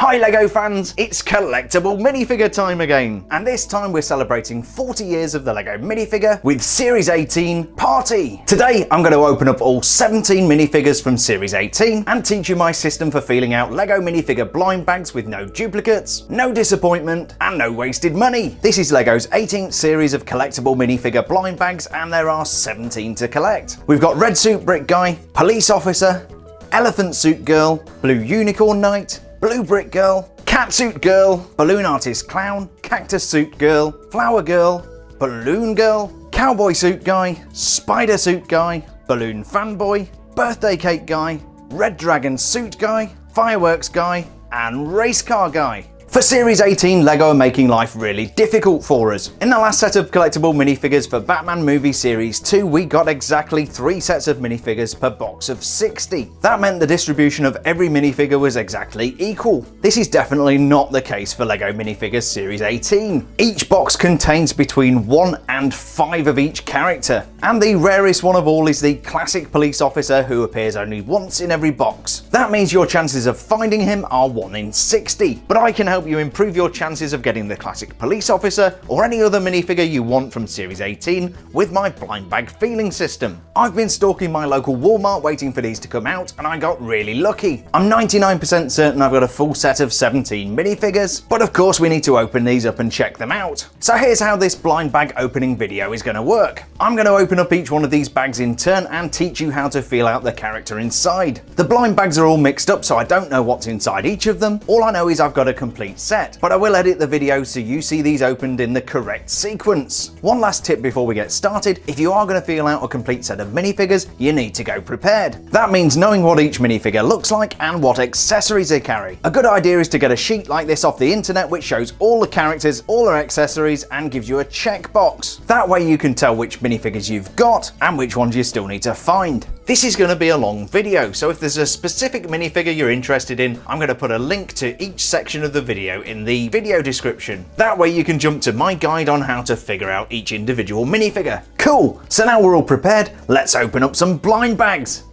Hi LEGO fans, it's collectible minifigure time again, and this time we're celebrating 40 years of the LEGO minifigure with Series 18 Party. Today I'm going to open up all 17 minifigures from Series 18 and teach you my system for feeling out LEGO minifigure blind bags with no duplicates, no disappointment and no wasted money. This is LEGO's 18th series of collectible minifigure blind bags and there are 17 to collect. We've got Red Suit Brick Guy, Police Officer, Elephant Suit Girl, Blue Unicorn Knight, Blue Brick Girl, Cat Suit Girl, Balloon Artist Clown, Cactus Suit Girl, Flower Girl, Balloon Girl, Cowboy Suit Guy, Spider Suit Guy, Balloon Fanboy, Birthday Cake Guy, Red Dragon Suit Guy, Fireworks Guy, and Race Car Guy. For Series 18, LEGO are making life really difficult for us. In the last set of collectible minifigures for Batman Movie Series 2, we got exactly 3 sets of minifigures per box of 60. That meant the distribution of every minifigure was exactly equal. This is definitely not the case for LEGO Minifigures Series 18. Each box contains between 1 and 5 of each character, and the rarest one of all is the classic police officer who appears only once in every box. That means your chances of finding him are 1 in 60, but I can help you improve your chances of getting the classic police officer or any other minifigure you want from Series 18 with my blind bag feeling system. I've been stalking my local Walmart waiting for these to come out and I got really lucky. I'm 99% certain I've got a full set of 17 minifigures, but of course we need to open these up and check them out. So here's how this blind bag opening video is going to work. I'm going to open up each one of these bags in turn and teach you how to feel out the character inside. The blind bags are all mixed up so I don't know what's inside each of them. All I know is I've got a complete set, but I will edit the video so you see these opened in the correct sequence. One last tip before we get started: if you are going to feel out a complete set of minifigures, you need to go prepared. That means knowing what each minifigure looks like and what accessories they carry. A good idea is to get a sheet like this off the internet which shows all the characters, all their accessories and gives you a checkbox. That way you can tell which minifigures you've got and which ones you still need to find. This is going to be a long video, so if there's a specific minifigure you're interested in, I'm going to put a link to each section of the video in the video description. That way you can jump to my guide on how to figure out each individual minifigure. Cool, so now we're all prepared, let's open up some blind bags.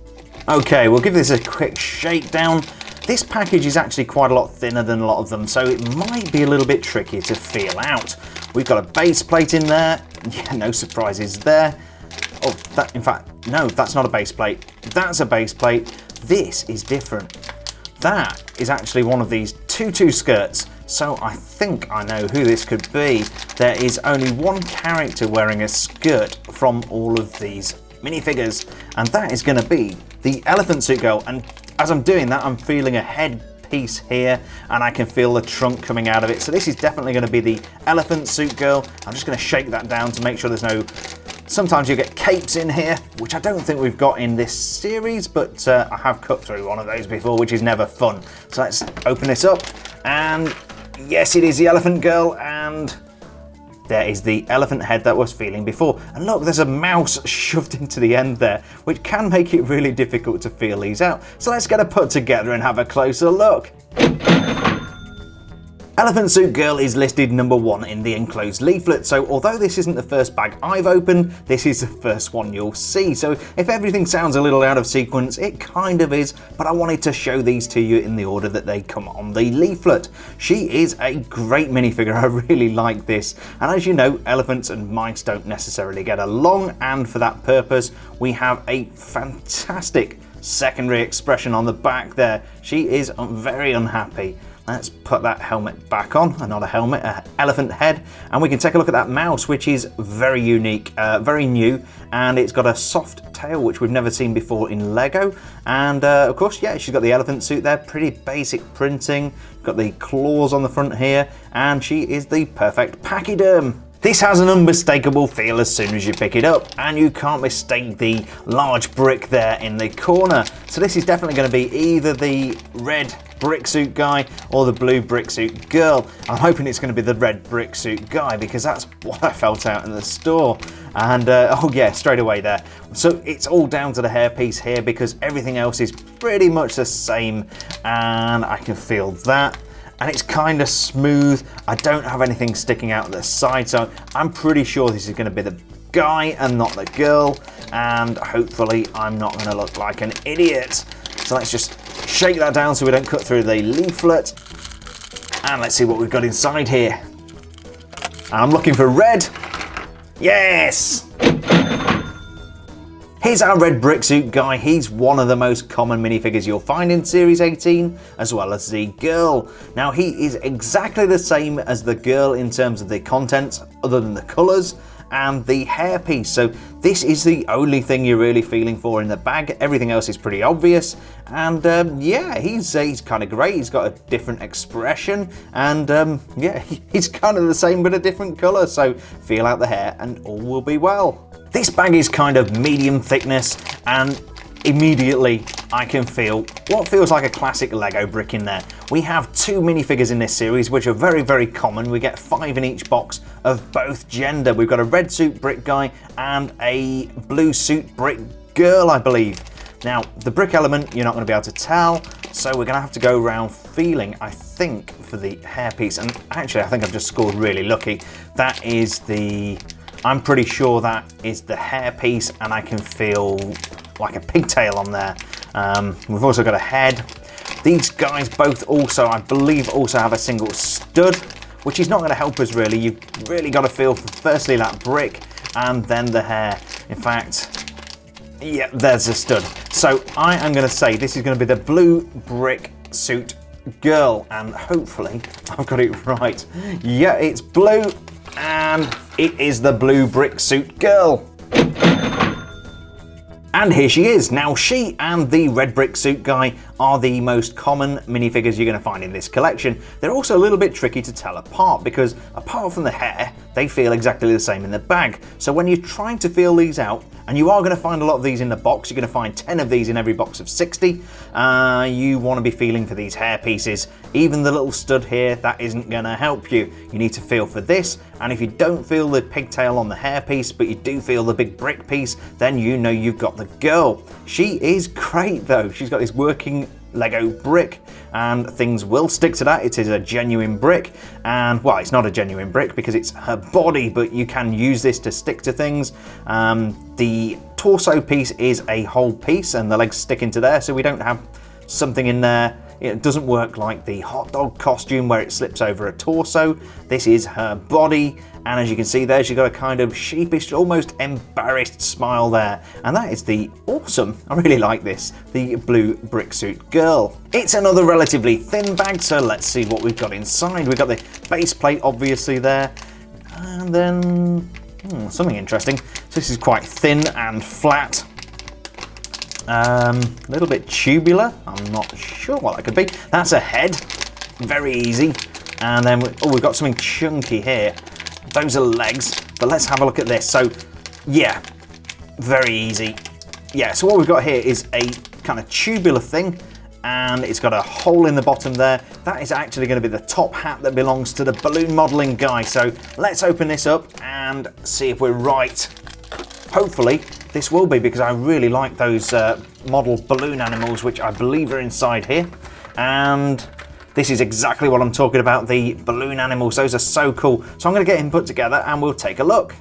Okay, we'll give this a quick shakedown. This package is actually quite a lot thinner than a lot of them, so it might be a little bit tricky to feel out. We've got a base plate in there, yeah, no surprises there. Oh, that, in fact, no, that's not a base plate. That's a base plate. This is different. That is actually one of these tutu skirts. So I think I know who this could be. There is only one character wearing a skirt from all of these minifigures, and that is going to be the Elephant Suit Girl. And as I'm doing that, I'm feeling a head piece here and I can feel the trunk coming out of it. So this is definitely going to be the Elephant Suit Girl. I'm just going to shake that down to make sure there's no... Sometimes you get capes in here, which I don't think we've got in this series, but I have cut through one of those before, which is never fun. So let's open this up, and yes, it is the Elephant Girl, and there is the elephant head that I was feeling before. And look, there's a mouse shoved into the end there, which can make it really difficult to feel these out. So let's get her put together and have a closer look. Elephant Suit Girl is listed number 1 in the enclosed leaflet, so although this isn't the first bag I've opened, this is the first one you'll see. So if everything sounds a little out of sequence, it kind of is, but I wanted to show these to you in the order that they come on the leaflet. She is a great minifigure, I really like this, and as you know, elephants and mice don't necessarily get along, and for that purpose, we have a fantastic secondary expression on the back there. She is very unhappy. Let's put that helmet back on, not a helmet, an elephant head, and we can take a look at that mouse, which is very unique, very new, and it's got a soft tail, which we've never seen before in LEGO, and of course, yeah, she's got the elephant suit there, pretty basic printing, got the claws on the front here, and she is the perfect pachyderm. This has an unmistakable feel as soon as you pick it up, and you can't mistake the large brick there in the corner. So this is definitely going to be either the red brick suit guy or the blue brick suit girl. I'm hoping it's going to be the red brick suit guy because that's what I felt out in the store. And oh yeah, straight away there. So it's all down to the hairpiece here because everything else is pretty much the same, and I can feel that. And it's kind of smooth. I don't have anything sticking out the side, so I'm pretty sure this is going to be the guy and not the girl, and hopefully I'm not going to look like an idiot. So let's just shake that down so we don't cut through the leaflet. And let's see what we've got inside here. I'm looking for red. Yes! Here's our red brick suit guy. He's one of the most common minifigures you'll find in Series 18, as well as the girl. Now, he is exactly the same as the girl in terms of the contents, other than the colours and the hairpiece. So this is the only thing you're really feeling for in the bag. Everything else is pretty obvious. And yeah, he's kind of great. He's got a different expression. And yeah, he's kind of the same but a different colour. So feel out the hair and all will be well. This bag is kind of medium thickness, and immediately I can feel what feels like a classic Lego brick in there. We have 2 minifigures in this series, which are very, very common. We get 5 in each box of both gender. We've got a red suit brick guy and a blue suit brick girl, I believe. Now, the brick element, you're not going to be able to tell, so we're going to have to go around feeling, I think, for the hairpiece. And actually, I think I've just scored really lucky. That is I'm pretty sure that is the hairpiece, and I can feel like a pigtail on there. We've also got a head. These guys both also, I believe, also have a single stud, which is not going to help us really. You've really got to feel for firstly that brick and then the hair. In fact, yeah, there's a stud. So I am going to say this is going to be the blue brick suit girl, and hopefully I've got it right. Yeah, it's blue, and it is the blue brick suit girl. And here she is. Now, she and the red brick suit guy are the most common minifigures you're going to find in this collection. They're also a little bit tricky to tell apart because apart from the hair, they feel exactly the same in the bag. So when you're trying to feel these out, and you are going to find a lot of these in the box, you're going to find 10 of these in every box of 60, you want to be feeling for these hair pieces. Even the little stud here, that isn't going to help you. You need to feel for this, and if you don't feel the pigtail on the hair piece, but you do feel the big brick piece, then you know you've got the girl. She is great though. She's got this working Lego brick, and things will stick to that. It is a genuine brick, and well, it's not a genuine brick because it's her body, but you can use this to stick to things. The torso piece is a whole piece and the legs stick into there, so we don't have something in there. It doesn't work like the hot dog costume where it slips over a torso. This is her body, and as you can see there, she's got a kind of sheepish, almost embarrassed smile there. And that is the awesome, I really like this, the blue brick suit girl. It's another relatively thin bag, so let's see what we've got inside. We've got the base plate obviously there, and then something interesting. So this is quite thin and flat. A little bit tubular, I'm not sure what that could be. That's a head, very easy. And then, we've got something chunky here. Those are legs, but let's have a look at this. So, yeah, very easy. Yeah, so what we've got here is a kind of tubular thing, and it's got a hole in the bottom there. That is actually going to be the top hat that belongs to the balloon modelling guy. So let's open this up and see if we're right. Hopefully this will be, because I really like those model balloon animals, which I believe are inside here. And this is exactly what I'm talking about, the balloon animals. Those are so cool. So I'm going to get him put together and we'll take a look.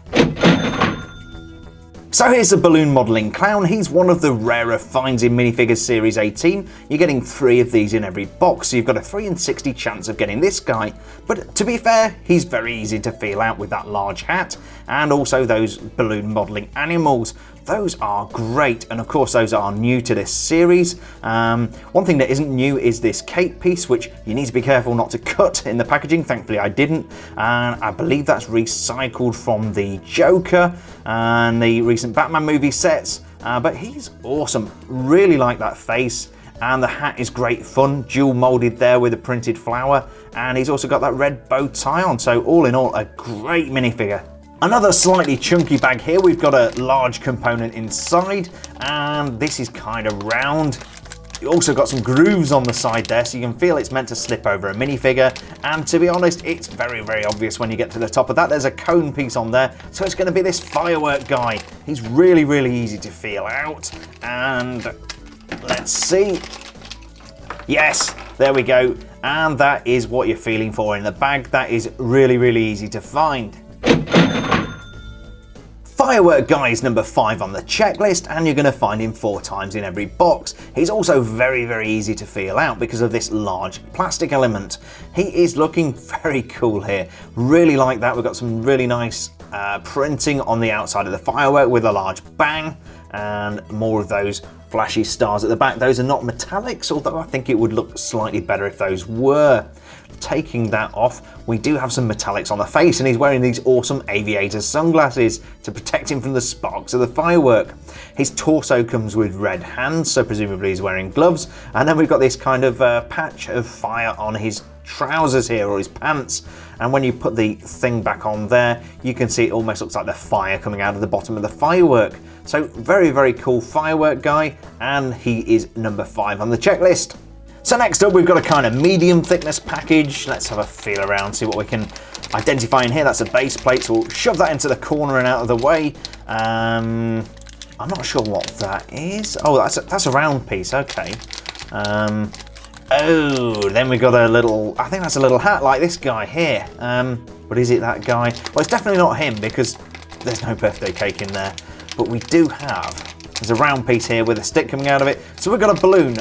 So here's the balloon modelling clown. He's one of the rarer finds in Minifigures Series 18. You're getting 3 of these in every box, so you've got a 3 in 60 chance of getting this guy. But to be fair, he's very easy to feel out with that large hat, and also those balloon modelling animals. Those are great, and of course those are new to this series. One thing that isn't new is this cape piece, which you need to be careful not to cut in the packaging. Thankfully I didn't, and I believe that's recycled from the Joker and the recent Batman movie sets, but he's awesome. Really like that face, and the hat is great fun, dual molded there with a printed flower, and he's also got that red bow tie on, so all in all a great minifigure. Another slightly chunky bag here. We've got a large component inside, and this is kind of round. You also got some grooves on the side there, so you can feel it's meant to slip over a minifigure. And to be honest, it's very, very obvious when you get to the top of that. There's a cone piece on there, so it's going to be this Firework Guy. He's really, really easy to feel out. And let's see. Yes, there we go. And that is what you're feeling for in the bag. That is really, really easy to find. Firework Guy is number 5 on the checklist, and you're going to find him 4 times in every box. He's also very, very easy to feel out because of this large plastic element. He is looking very cool here. Really like that. We've got some really nice printing on the outside of the firework with a large bang, and more of those flashy stars at the back. Those are not metallics, although I think it would look slightly better if those were. Taking that off, we do have some metallics on the face, and he's wearing these awesome aviator sunglasses to protect him from the sparks of the firework. His torso comes with red hands, so presumably he's wearing gloves, and then we've got this kind of patch of fire on his trousers here, or his pants, and when you put the thing back on there, you can see it almost looks like the fire coming out of the bottom of the firework. So very, very cool Firework Guy, and he is number 5 on the checklist. So next up, we've got a kind of medium thickness package. Let's have a feel around, see what we can identify in here. That's a base plate, so we'll shove that into the corner and out of the way. I'm not sure what that is. Oh, that's a round piece, okay. Oh, then we've got a little, I think that's a little hat like this guy here. But is it that guy? Well, it's definitely not him because there's no birthday cake in there. But we do have, there's a round piece here with a stick coming out of it. So we've got a balloon.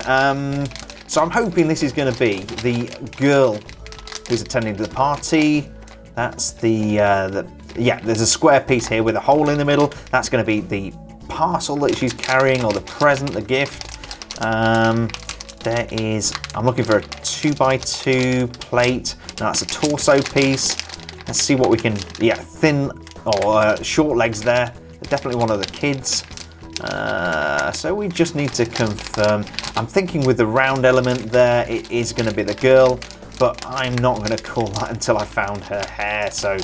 So I'm hoping this is going to be the girl who's attending the party. That's yeah, there's a square piece here with a hole in the middle. That's going to be the parcel that she's carrying, or the present, the gift. There is, I'm looking for a 2x2 plate. Now that's a torso piece. Let's see what we can, yeah, thin or short legs there. Definitely one of the kids. So we just need to confirm. I'm thinking with the round element there, it is going to be the girl, but I'm not going to call that until I found her hair. So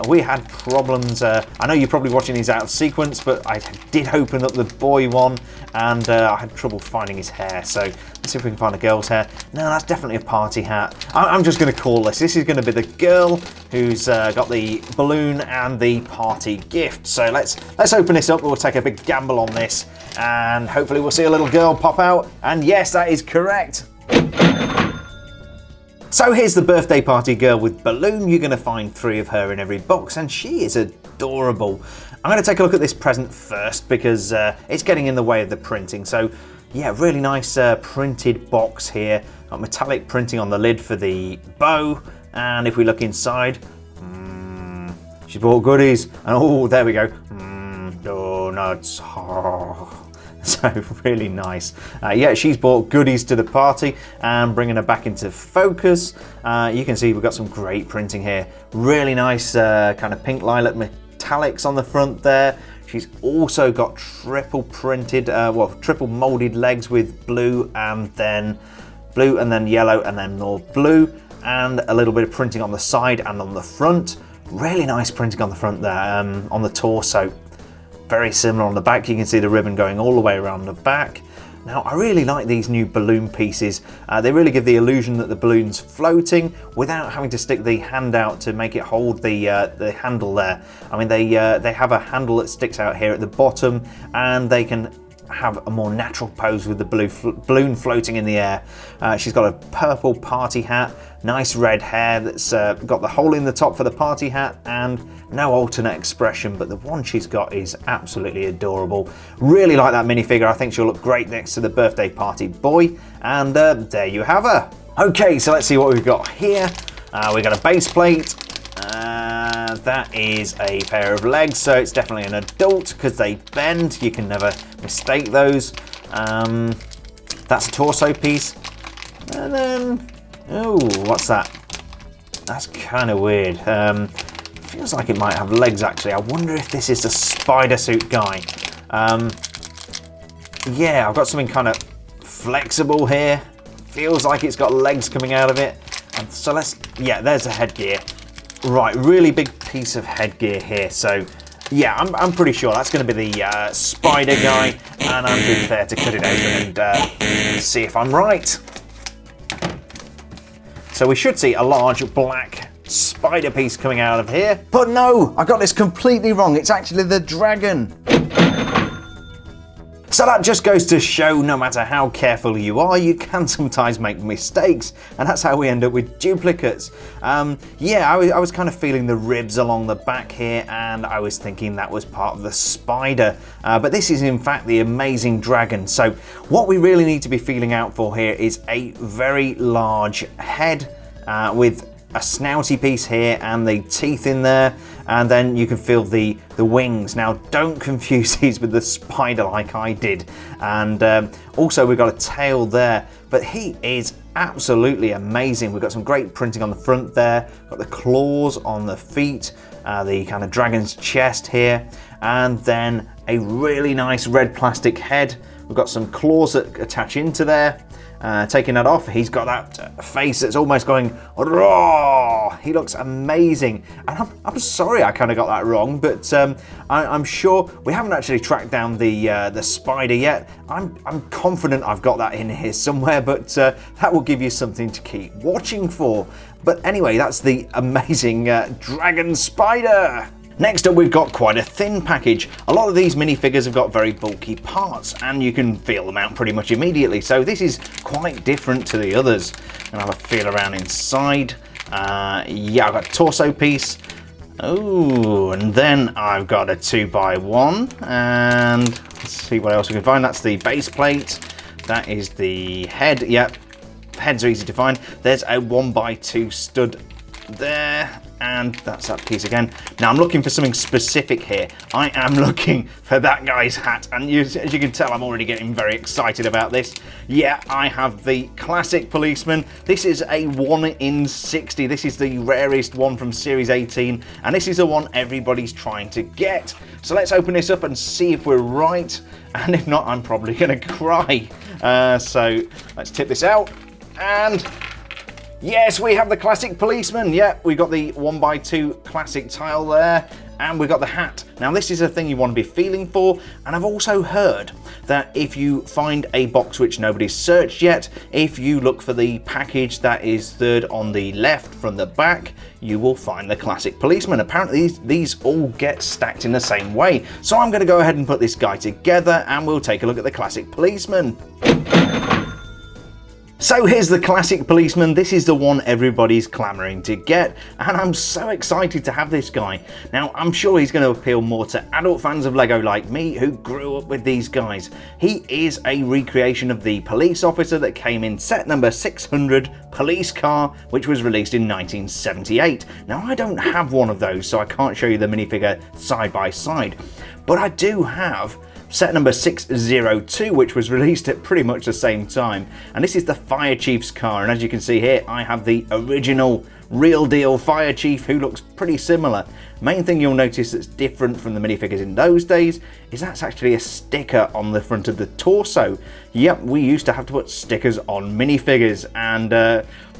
we had problems. I know you're probably watching these out of sequence, but I did open up the boy one, and I had trouble finding his hair. So let's see if we can find a girl's hair. No, that's definitely a party hat. I'm just going to call this. This is going to be the girl who's got the balloon and the party gift. So let's open this up. We'll take a big gamble on this, and hopefully we'll see a little girl pop out. And yes, that is correct. So here's the birthday party girl with balloon. You're going to find 3 of her in every box, and she is adorable. I'm going to take a look at this present first because it's getting in the way of the printing. So yeah, really nice printed box here. Got metallic printing on the lid for the bow, and if we look inside, she bought goodies, and oh, there we go. Donuts. Oh. So really nice. Yeah, she's brought goodies to the party and bringing her back into focus. You can see we've got some great printing here. Really nice kind of pink lilac metallics on the front there. She's also got triple printed, triple molded legs with blue and then yellow and then more blue, and a little bit of printing on the side and on the front. Really nice printing on the front there, on the torso. Very similar on the back. You can see the ribbon going all the way around the back. Now, I really like these new balloon pieces. They really give the illusion that the balloon's floating without having to stick the hand out to make it hold the handle there. I mean, they have a handle that sticks out here at the bottom, and they can have a more natural pose with the balloon floating in the air. She's got a purple party hat, nice red hair that's got the hole in the top for the party hat, and no alternate expression, but the one she's got is absolutely adorable. Really like that minifigure. I think she'll look great next to the birthday party boy, and there you have her. Okay, so let's see what we've got here. We've got a base plate. That is a pair of legs, so it's definitely an adult because they bend. You can never mistake those. That's a torso piece. And then, oh, what's that? That's kind of weird. Feels like it might have legs actually. I wonder if this is the spider suit guy. Yeah, I've got something kind of flexible here. Feels like it's got legs coming out of it. And so yeah, there's a headgear. Right, really big piece of headgear here. So yeah, I'm pretty sure that's going to be the spider guy, and I'm prepared to cut it open and see if I'm right. So we should see a large black spider piece coming out of here. But no, I got this completely wrong. It's actually the dragon. So that just goes to show no matter how careful you are, you can sometimes make mistakes, and that's how we end up with duplicates. Yeah, I was kind of feeling the ribs along the back here, and I was thinking that was part of the spider, but this is in fact the amazing dragon. So what we really need to be feeling out for here is a very large head with a snouty piece here and the teeth in there, and then you can feel the wings. Now don't confuse these with the spider like I did, and also we've got a tail there, but he is absolutely amazing. We've got some great printing on the front there, got the claws on the feet, the kind of dragon's chest here, and then a really nice red plastic head. We've got some claws that attach into there. Taking that off, he's got that face that's almost going raw. He looks amazing, and I'm sorry I kind of got that wrong, but I'm sure we haven't actually tracked down the spider yet. I'm confident I've got that in here somewhere, but that will give you something to keep watching for. But anyway, that's the amazing dragon spider. Next up, we've got quite a thin package. A lot of these minifigures have got very bulky parts, and you can feel them out pretty much immediately. So this is quite different to the others. And I'll have a feel around inside. Yeah, I've got a torso piece. Oh, and then I've got a 2x1. And let's see what else we can find. That's the base plate. That is the head. Yep, heads are easy to find. There's a 1x2 stud there, and that's that piece again. Now I'm looking for something specific here. I am looking for that guy's hat, and as you can tell, I'm already getting very excited about this. Yeah, I have the classic policeman. This is a 1 in 60. This is the rarest one from Series 18, and this is the one everybody's trying to get. So let's open this up and see if we're right, and if not, I'm probably gonna cry. So let's tip this out, and yes, we have the classic policeman. Yeah, we got the 1x2 classic tile there, and we've got the hat. Now this is a thing you want to be feeling for, and I've also heard that if you find a box which nobody's searched yet, if you look for the package that is third on the left from the back, you will find the classic policeman. Apparently these all get stacked in the same way. So I'm going to go ahead and put this guy together, and we'll take a look at the classic policeman. So here's the classic policeman. This is the one everybody's clamoring to get, and I'm so excited to have this guy. Now I'm sure he's going to appeal more to adult fans of Lego like me who grew up with these guys. He is a recreation of the police officer that came in set number 600 police car, which was released in 1978. Now I don't have one of those, so I can't show you the minifigure side by side, but I do have set number 602, which was released at pretty much the same time, and this is the Fire Chief's car. And as you can see here, I have the original real deal Fire Chief, who looks pretty similar. Main thing you'll notice that's different from the minifigures in those days is that's actually a sticker on the front of the torso. Yep, we used to have to put stickers on minifigures, and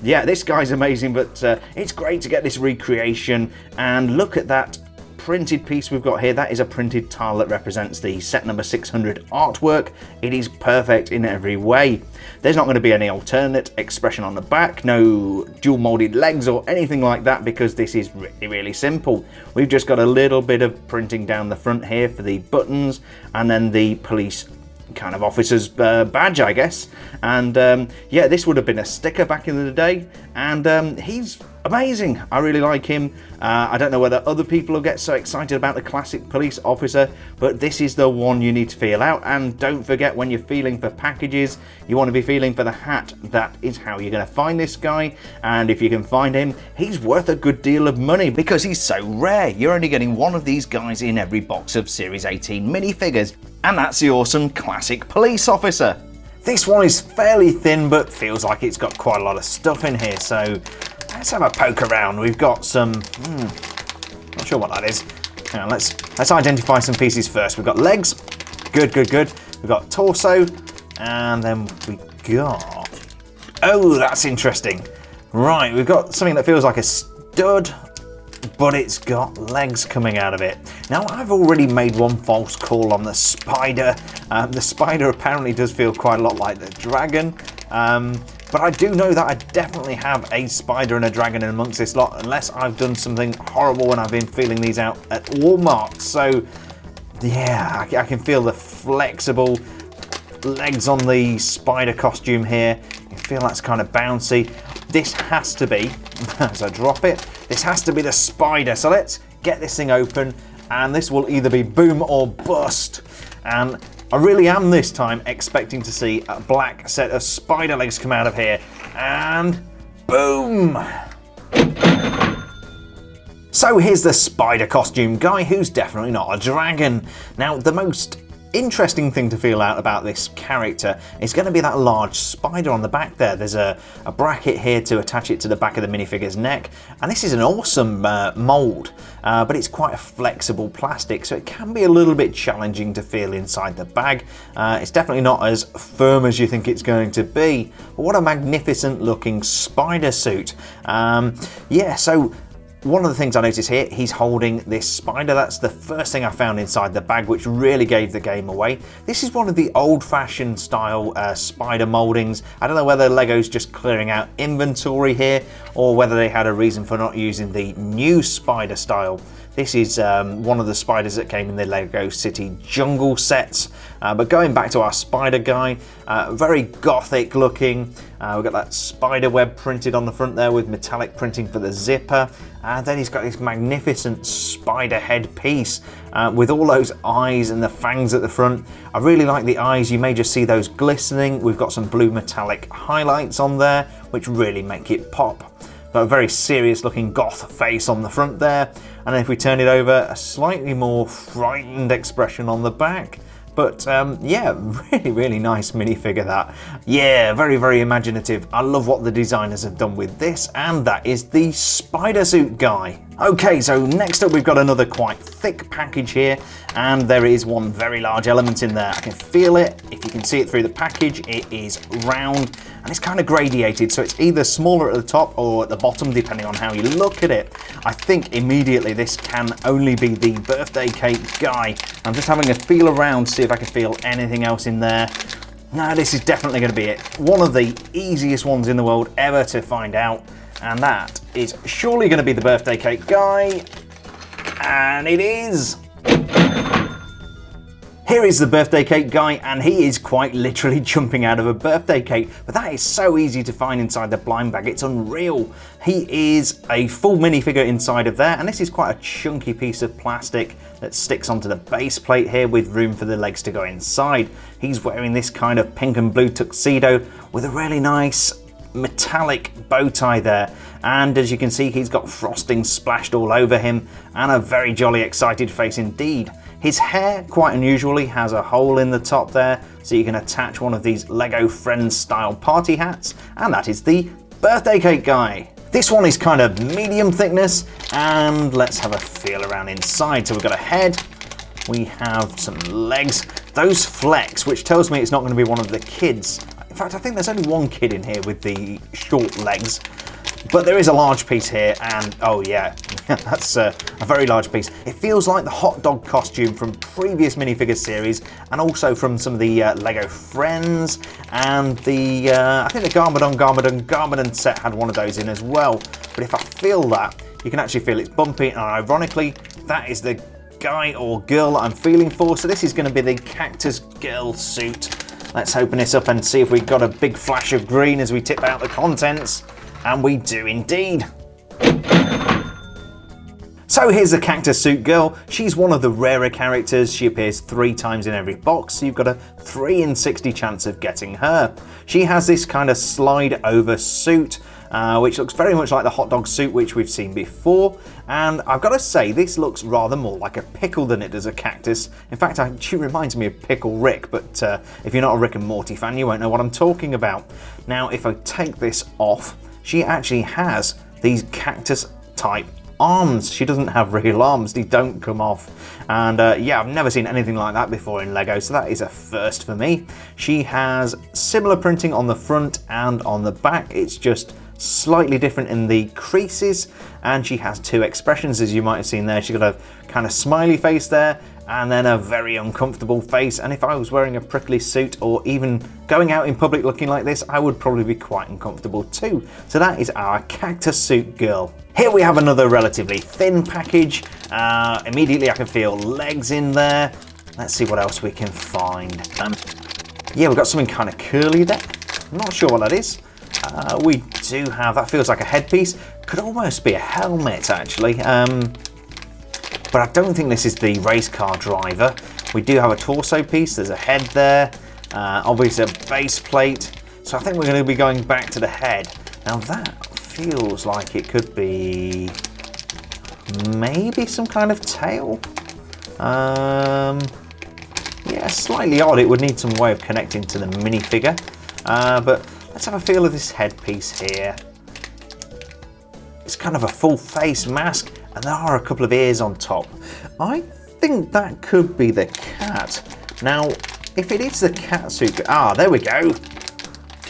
yeah, this guy's amazing, but it's great to get this recreation. And look at that printed piece we've got here. That is a printed tile that represents the set number 600 artwork. It is perfect in every way. There's not going to be any alternate expression on the back, no dual molded legs or anything like that, because this is really simple. We've just got a little bit of printing down the front here for the buttons, and then the police kind of officer's badge, I guess. And yeah, this would have been a sticker back in the day, and he's amazing. I really like him. I don't know whether other people will get so excited about the classic police officer, but this is the one you need to feel out. And don't forget, when you're feeling for packages, you want to be feeling for the hat. That is how you're going to find this guy, and if you can find him, he's worth a good deal of money because he's so rare. You're only getting one of these guys in every box of Series 18 minifigures, and that's the awesome classic police officer. This one is fairly thin, but feels like it's got quite a lot of stuff in here, so let's have a poke around. We've got some, not sure what that is. Hang on, let's identify some pieces first. We've got legs, good. We've got torso, and then we got, oh, that's interesting. Right, we've got something that feels like a stud, but it's got legs coming out of it. Now, I've already made one false call on the spider. The spider apparently does feel quite a lot like the dragon. But I do know that I definitely have a spider and a dragon in amongst this lot, unless I've done something horrible when I've been feeling these out at Walmart. So yeah, I can feel the flexible legs on the spider costume here. You feel that's kind of bouncy. This has to be, as I drop it, this has to be the spider. So let's get this thing open, and this will either be boom or bust. And I really am this time expecting to see a black set of spider legs come out of here, and boom! So here's the spider costume guy, who's definitely not a dragon. Now, the most interesting thing to feel out about this character is going to be that large spider on the back there. There's a bracket here to attach it to the back of the minifigure's neck, and this is an awesome mould, but it's quite a flexible plastic, so it can be a little bit challenging to feel inside the bag. It's definitely not as firm as you think it's going to be, but what a magnificent looking spider suit. Yeah, so one of the things I noticed here, he's holding this spider. That's the first thing I found inside the bag, which really gave the game away. This is one of the old-fashioned style spider moldings. I don't know whether Lego's just clearing out inventory here, or whether they had a reason for not using the new spider style. This is one of the spiders that came in the Lego City Jungle sets. But going back to our spider guy, very gothic looking. We've got that spider web printed on the front there with metallic printing for the zipper. And then he's got this magnificent spider head piece with all those eyes and the fangs at the front. I really like the eyes. You may just see those glistening. We've got some blue metallic highlights on there, which really make it pop. Got a very serious looking goth face on the front there. And then if we turn it over, a slightly more frightened expression on the back. But yeah, really nice minifigure that. Yeah, very imaginative. I love what the designers have done with this, and that is the spider suit guy. Okay, so next up we've got another quite thick package here, and there is one very large element in there. I can feel it. If you can see it through the package, it is round, and it's kind of gradiated, so it's either smaller at the top or at the bottom, depending on how you look at it. I think immediately this can only be the birthday cake guy. I'm just having a feel around to see if I can feel anything else in there. No, this is definitely going to be it. One of the easiest ones in the world ever to find out. And that is surely going to be the birthday cake guy. And it is. Here is the birthday cake guy, and he is quite literally jumping out of a birthday cake. But that is so easy to find inside the blind bag, it's unreal. He is a full minifigure inside of there, and this is quite a chunky piece of plastic that sticks onto the base plate here with room for the legs to go inside. He's wearing this kind of pink and blue tuxedo with a really nice metallic bow tie there, and as you can see, he's got frosting splashed all over him and a very jolly excited face indeed. His hair, quite unusually, has a hole in the top there, so you can attach one of these Lego Friends style party hats, and that is the birthday cake guy. This one is kind of medium thickness, and let's have a feel around inside. So we've got a head, we have some legs, those flex, which tells me it's not going to be one of the kids. In fact, I think there's only one kid in here with the short legs, but there is a large piece here, and oh yeah, that's a very large piece. It feels like the hot dog costume from previous minifigure series, and also from some of the Lego Friends, and the I think the Garmadon set had one of those in as well. But if I feel that, you can actually feel it's bumpy, and ironically, that is the guy or girl that I'm feeling for. So this is going to be the Cactus Girl suit. Let's open this up and see if we've got a big flash of green as we tip out the contents. And we do indeed. So here's the Cactus Suit Girl. She's one of the rarer characters. She appears 3 times in every box, so you've got a 3 in 60 chance of getting her. She has this kind of slide over suit, which looks very much like the hot dog suit which we've seen before. And I've got to say, this looks rather more like a pickle than it does a cactus. In fact, she reminds me of Pickle Rick, but if you're not a Rick and Morty fan, you won't know what I'm talking about. Now, if I take this off, she actually has these cactus type arms. She doesn't have real arms, they don't come off. And yeah, I've never seen anything like that before in Lego, so that is a first for me. She has similar printing on the front and on the back, it's just slightly different in the creases, and she has 2 expressions, as you might have seen there. She's got a kind of smiley face there, and then a very uncomfortable face. And if I was wearing a prickly suit or even going out in public looking like this, I would probably be quite uncomfortable too. So that is our Cactus Suit Girl. Here we have another relatively thin package. Immediately I can feel legs in there. Let's see what else we can find. Yeah, we've got something kind of curly there. I'm not sure what that is. We do have, that feels like a headpiece. Could almost be a helmet, actually. But I don't think this is the race car driver. We do have a torso piece. There's a head there. Obviously a base plate. So I think we're going to be going back to the head. Now that feels like it could be maybe some kind of tail. Yeah, slightly odd. It would need some way of connecting to the minifigure. But let's have a feel of this headpiece here. It's kind of a full face mask, and there are a couple of ears on top. I think that could be the cat. Now, if it is the cat suit, there we go.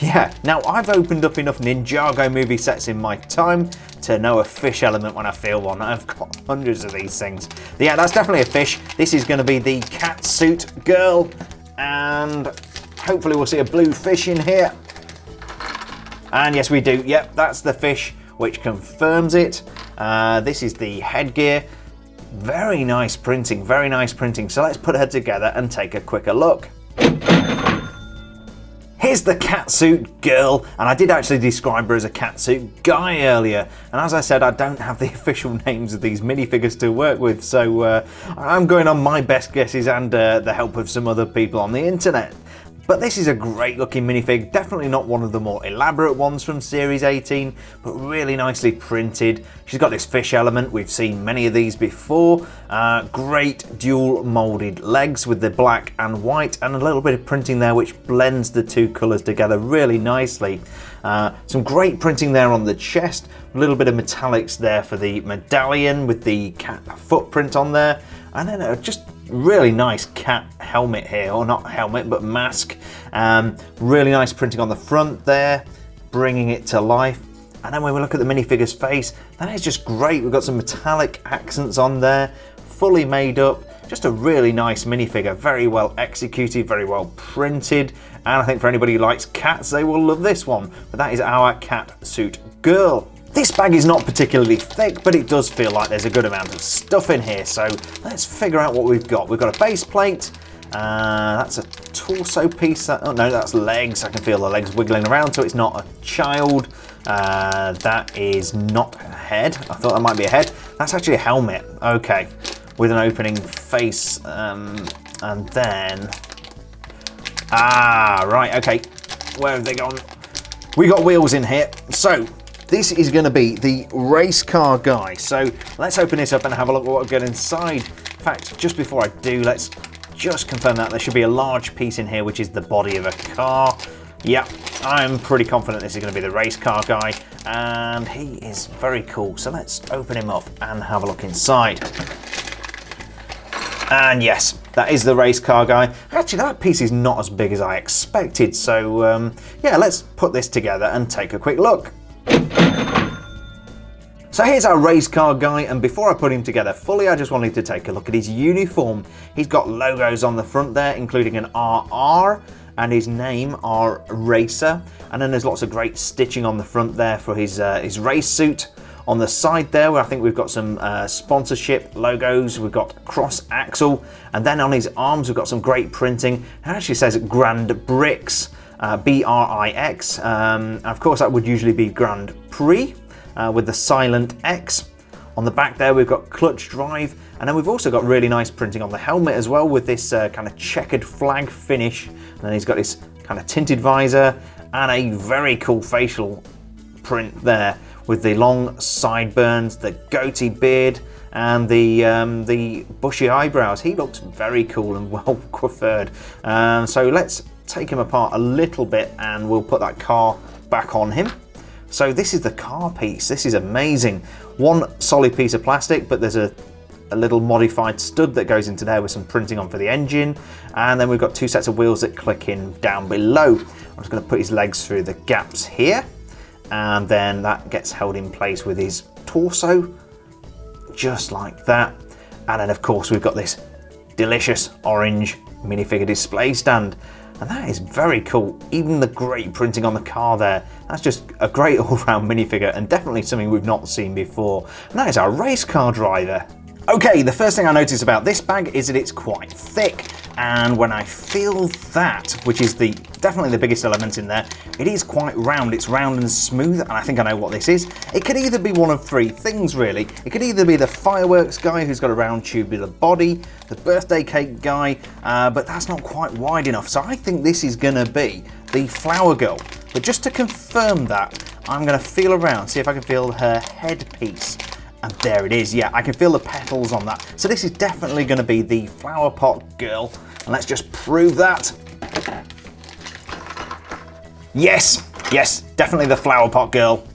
Yeah, now I've opened up enough Ninjago movie sets in my time to know a fish element when I feel one. I've got hundreds of these things. Yeah, that's definitely a fish. This is going to be the cat suit girl, and hopefully we'll see a blue fish in here. And yes, we do. Yep, that's the fish, which confirms it. This is the headgear. Very nice printing, very nice printing. So let's put her together and take a quicker look. Here's the catsuit girl, and I did actually describe her as a catsuit guy earlier. And as I said, I don't have the official names of these minifigures to work with, so I'm going on my best guesses and the help of some other people on the internet. But this is a great looking minifig, definitely not one of the more elaborate ones from Series 18, but really nicely printed. She's got this fish element, we've seen many of these before. Great dual molded legs with the black and white, and a little bit of printing there which blends the two colours together really nicely. Some great printing there on the chest, a little bit of metallics there for the medallion with the cat footprint on there, and then just really nice cat helmet here, or not helmet but mask. Really nice printing on the front there, bringing it to life. And then when we look at the minifigure's face, that is just great. We've got some metallic accents on there, fully made up. Just a really nice minifigure, very well executed, very well printed. And I think for anybody who likes cats, they will love this one. But that is our cat suit girl. This bag is not particularly thick, but it does feel like there's a good amount of stuff in here. So let's figure out what we've got. We've got a base plate. That's a torso piece. Oh no, that's legs. I can feel the legs wiggling around, so it's not a child. That is not a head. I thought that might be a head. That's actually a helmet. Okay, with an opening face, and then right. Okay, where have they gone? We got wheels in here. So this is going to be the race car guy. So let's open this up and have a look at what we've got inside. In fact, just before I do, let's just confirm that there should be a large piece in here, which is the body of a car. Yeah, I'm pretty confident this is going to be the race car guy, and he is very cool. So let's open him up and have a look inside. And yes, that is the race car guy. Actually, that piece is not as big as I expected. So yeah, let's put this together and take a quick look. So here's our race car guy, and before I put him together fully, I just wanted to take a look at his uniform. He's got logos on the front there, including an RR and his name, R Racer, and then there's lots of great stitching on the front there for his race suit. On the side there, where I think we've got some sponsorship logos, we've got cross axle, and then on his arms we've got some great printing. It actually says Grand Brix, BRIX. Of course, that would usually be Grand Prix. With the silent X. On the back there we've got clutch drive, and then we've also got really nice printing on the helmet as well, with this kind of checkered flag finish, and then he's got this kind of tinted visor and a very cool facial print there with the long sideburns, the goatee beard, and the bushy eyebrows. He looks very cool and well coiffured. So let's take him apart a little bit and we'll put that car back on him. So this is the car piece. This is amazing. One solid piece of plastic, but there's a little modified stud that goes into there with some printing on for the engine. And then we've got two sets of wheels that click in down below. I'm just going to put his legs through the gaps here. And then that gets held in place with his torso, just like that. And then of course we've got this delicious orange minifigure display stand. And that is very cool. Even the great printing on the car there. That's just a great all-round minifigure, and definitely something we've not seen before. And that is our race car driver. Okay, the first thing I noticed about this bag is that it's quite thick. And when I feel that, which is definitely the biggest element in there, it is quite round. It's round and smooth, and I think I know what this is. It could either be one of three things, really. It could either be the Fireworks Guy, who's got a round tubular body, the Birthday Cake Guy, but that's not quite wide enough. So I think this is gonna be the Flower Girl. But just to confirm that, I'm gonna feel around, see if I can feel her headpiece. And there it is, yeah, I can feel the petals on that. So this is definitely gonna be the Flowerpot Girl. And let's just prove that. Yes, definitely the Flowerpot Girl.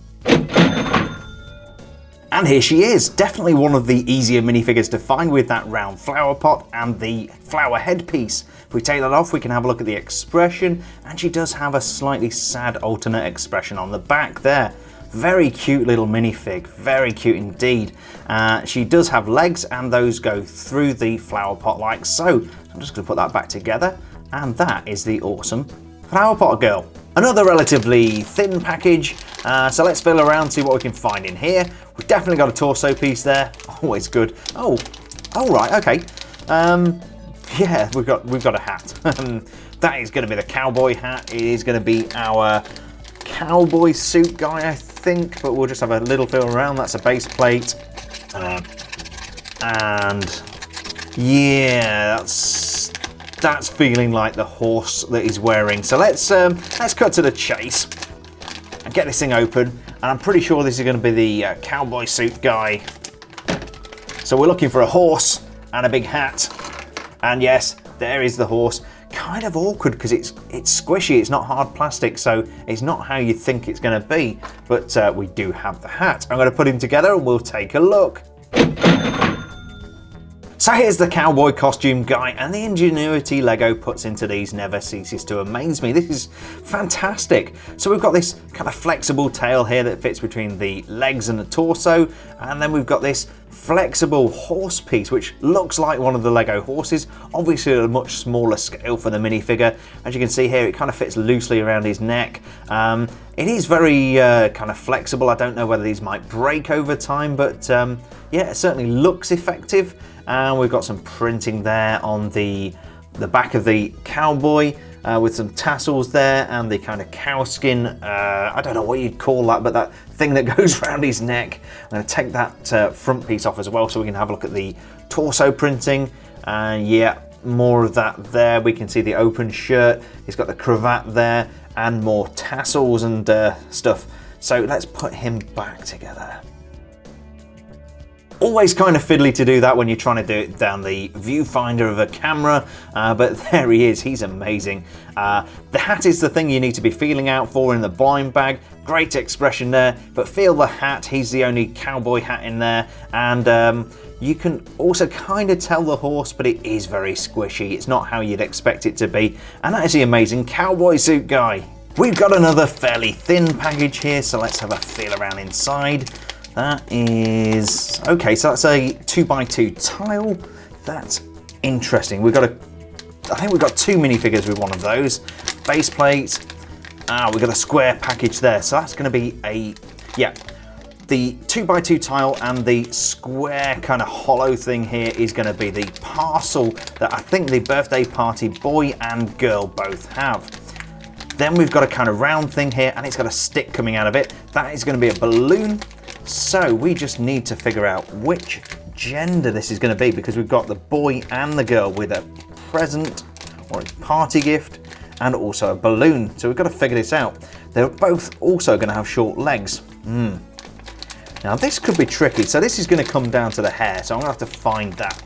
And here she is, definitely one of the easier minifigures to find with that round flower pot and the flower headpiece. If we take that off, we can have a look at the expression, and she does have a slightly sad alternate expression on the back there. Very cute little minifig, very cute indeed. She does have legs, and those go through the flower pot like so. I'm just going to put that back together, and that is the awesome Flowerpot Girl. Another relatively thin package, so let's feel around, see what we can find in here. We've definitely got a torso piece there, always good. Oh right, okay. Yeah, we've got a hat. That is going to be the cowboy hat. It is going to be our cowboy suit guy, I think, but we'll just have a little feel around. That's a base plate, and yeah, that's feeling like the horse that he's wearing. So let's cut to the chase and get this thing open. And I'm pretty sure this is going to be the cowboy suit guy. So we're looking for a horse and a big hat. And yes, there is the horse. Kind of awkward because it's squishy, it's not hard plastic, so it's not how you think it's going to be. But we do have the hat. I'm going to put him together and we'll take a look. So here's the Cowboy Costume Guy, and the ingenuity LEGO puts into these never ceases to amaze me. This is fantastic. So we've got this kind of flexible tail here that fits between the legs and the torso, and then we've got this flexible horse piece which looks like one of the LEGO horses, obviously at a much smaller scale for the minifigure. As you can see here, it kind of fits loosely around his neck. It is very kind of flexible. I don't know whether these might break over time, but yeah, it certainly looks effective. And we've got some printing there on the back of the cowboy with some tassels there and the kind of cow skin. I don't know what you'd call that, but that thing that goes around his neck. I'm going to take that front piece off as well so we can have a look at the torso printing. Yeah, more of that there. We can see the open shirt. He's got the cravat there and more tassels and stuff. So let's put him back together. Always kind of fiddly to do that when you're trying to do it down the viewfinder of a camera, but there he is, he's amazing. The hat is the thing you need to be feeling out for in the blind bag. Great expression there, but feel the hat, he's the only cowboy hat in there, and you can also kind of tell the horse, but it is very squishy. It's not how you'd expect it to be, and that is the amazing cowboy suit guy. We've got another fairly thin package here, so let's have a feel around inside. That is, okay, so that's a 2x2 tile. That's interesting. I think we've got two minifigures with one of those. Base plate, we've got a square package there. So that's gonna be the 2x2 tile, and the square kind of hollow thing here is gonna be the parcel that I think the birthday party boy and girl both have. Then we've got a kind of round thing here, and it's got a stick coming out of it. That is gonna be a balloon. So we just need to figure out which gender this is going to be, because we've got the boy and the girl with a present or a party gift and also a balloon. So we've got to figure this out. They're both also going to have short legs. Now this could be tricky. So this is going to come down to the hair. So I'm going to have to find that.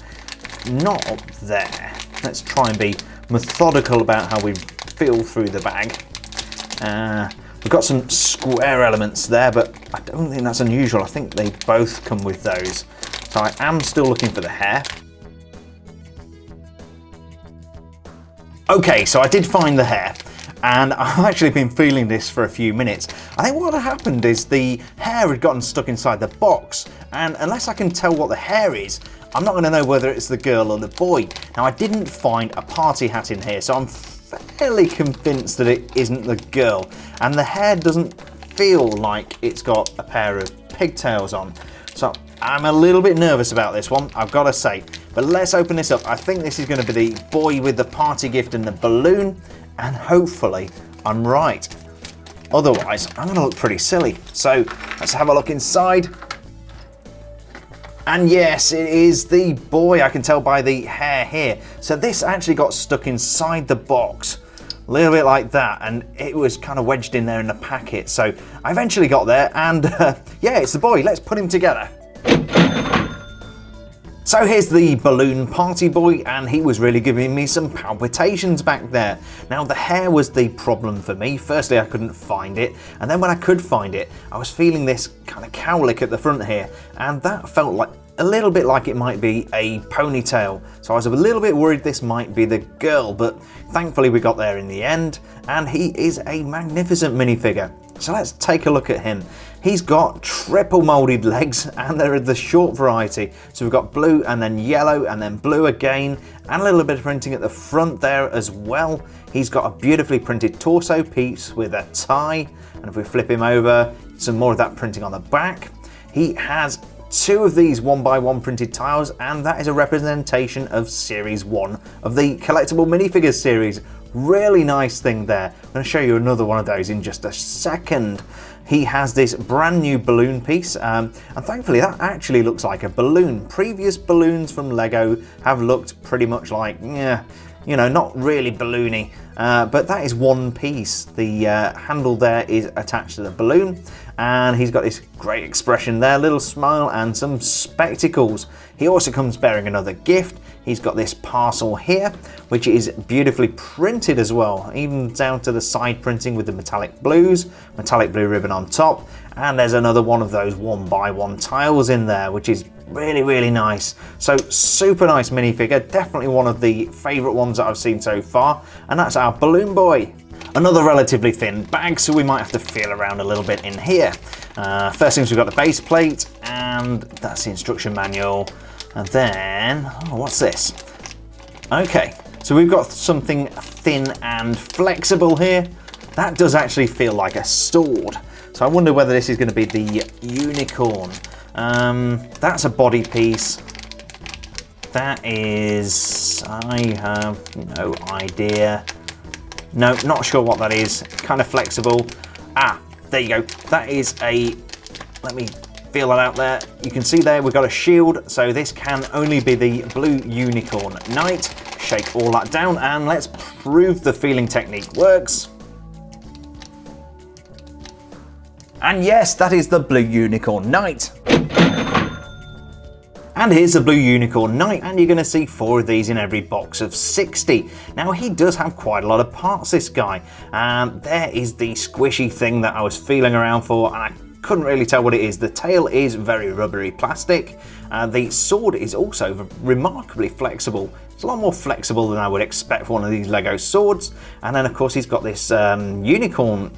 Not up there. Let's try and be methodical about how we feel through the bag. We've got some square elements there, but I don't think that's unusual. I think they both come with those. So I am still looking for the hair. Okay, so I did find the hair, and I've actually been feeling this for a few minutes. I think what had happened is the hair had gotten stuck inside the box, and unless I can tell what the hair is, I'm not going to know whether it's the girl or the boy. Now, I didn't find a party hat in here, so I'm fairly convinced that it isn't the girl, and the hair doesn't feel like it's got a pair of pigtails on, so I'm a little bit nervous about this one, I've got to say. But let's open this up. I think this is going to be the boy with the party gift and the balloon, and hopefully I'm right. Otherwise, I'm going to look pretty silly. So let's have a look inside. And yes, it is the boy. I can tell by the hair here. So this actually got stuck inside the box, a little bit like that, and it was kind of wedged in there in the packet. So I eventually got there, and yeah, it's the boy. Let's put him together. So here's the balloon party boy, and he was really giving me some palpitations back there. Now the hair was the problem for me. Firstly, I couldn't find it, and then when I could find it, I was feeling this kind of cowlick at the front here, and that felt like a little bit like it might be a ponytail. So I was a little bit worried this might be the girl, but thankfully we got there in the end, and he is a magnificent minifigure. So let's take a look at him. He's got triple molded legs, and they're the short variety. So we've got blue and then yellow and then blue again, and a little bit of printing at the front there as well. He's got a beautifully printed torso piece with a tie, and if we flip him over, some more of that printing on the back. He has 2 of these 1x1 printed tiles, and that is a representation of Series 1 of the Collectible Minifigures series. Really nice thing there. I'm going to show you another one of those in just a second. He has this brand new balloon piece, and thankfully that actually looks like a balloon. Previous balloons from Lego have looked pretty much like, yeah, you know, not really balloony, but that is one piece. The handle there is attached to the balloon, and he's got this great expression there, little smile and some spectacles. He also comes bearing another gift. He's got this parcel here, which is beautifully printed as well, even down to the side printing with the metallic blues, metallic blue ribbon on top, and there's another one of those 1x1 tiles in there, which is really, really nice. So super nice minifigure, definitely one of the favourite ones that I've seen so far, and that's our balloon boy. Another relatively thin bag, so we might have to feel around a little bit in here. First things, we've got the base plate, and that's the instruction manual. And then, oh, what's this? Okay, so we've got something thin and flexible here. That does actually feel like a sword. So I wonder whether this is going to be the unicorn. That's a body piece. That is, I have no idea. No, not sure what that is. Kind of flexible. Ah, there you go. That is a, let me feel that out there. You can see there we've got a shield, so this can only be the blue unicorn knight. Shake all that down, and let's prove the feeling technique works. And yes, that is the blue unicorn knight. And here's the blue unicorn knight, and you're going to see 4 of these in every box of 60. Now he does have quite a lot of parts, this guy, and there is the squishy thing that I was feeling around for, and I couldn't really tell what it is. The tail is very rubbery plastic. The sword is also remarkably flexible. It's a lot more flexible than I would expect for one of these Lego swords. And then of course he's got this unicorn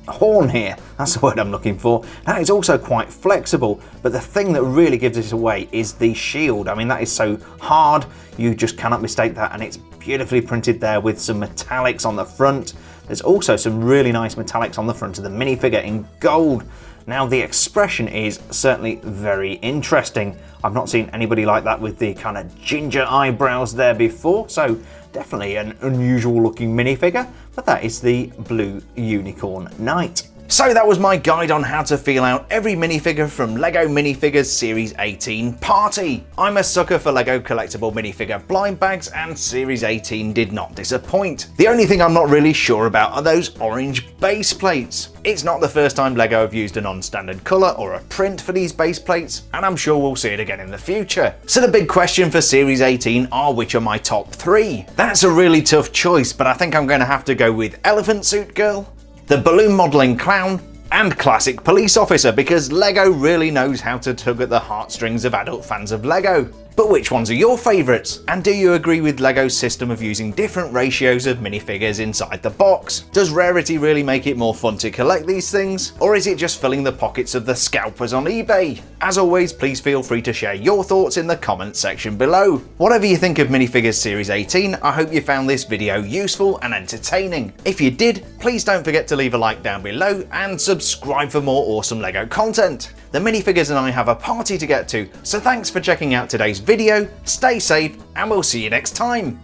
horn here. That's the word I'm looking for. That is also quite flexible, but the thing that really gives this away is the shield. I mean, that is so hard, you just cannot mistake that, and it's beautifully printed there with some metallics on the front. There's also some really nice metallics on the front of the minifigure in gold. Now the expression is certainly very interesting. I've not seen anybody like that with the kind of ginger eyebrows there before, so definitely an unusual looking minifigure, but that is the blue unicorn knight. So that was my guide on how to feel out every minifigure from LEGO Minifigures Series 18 Party. I'm a sucker for LEGO collectible minifigure blind bags, and Series 18 did not disappoint. The only thing I'm not really sure about are those orange base plates. It's not the first time LEGO have used a non-standard colour or a print for these base plates, and I'm sure we'll see it again in the future. So the big question for Series 18 are which are my top 3? That's a really tough choice, but I think I'm going to have to go with Elephant Suit Girl, the balloon modelling clown, and classic police officer, because LEGO really knows how to tug at the heartstrings of adult fans of LEGO. But which ones are your favourites? And do you agree with LEGO's system of using different ratios of minifigures inside the box? Does rarity really make it more fun to collect these things? Or is it just filling the pockets of the scalpers on eBay? As always, please feel free to share your thoughts in the comments section below. Whatever you think of Minifigures Series 18, I hope you found this video useful and entertaining. If you did, please don't forget to leave a like down below and subscribe for more awesome LEGO content. The minifigures and I have a party to get to, so thanks for checking out today's video, stay safe, and we'll see you next time.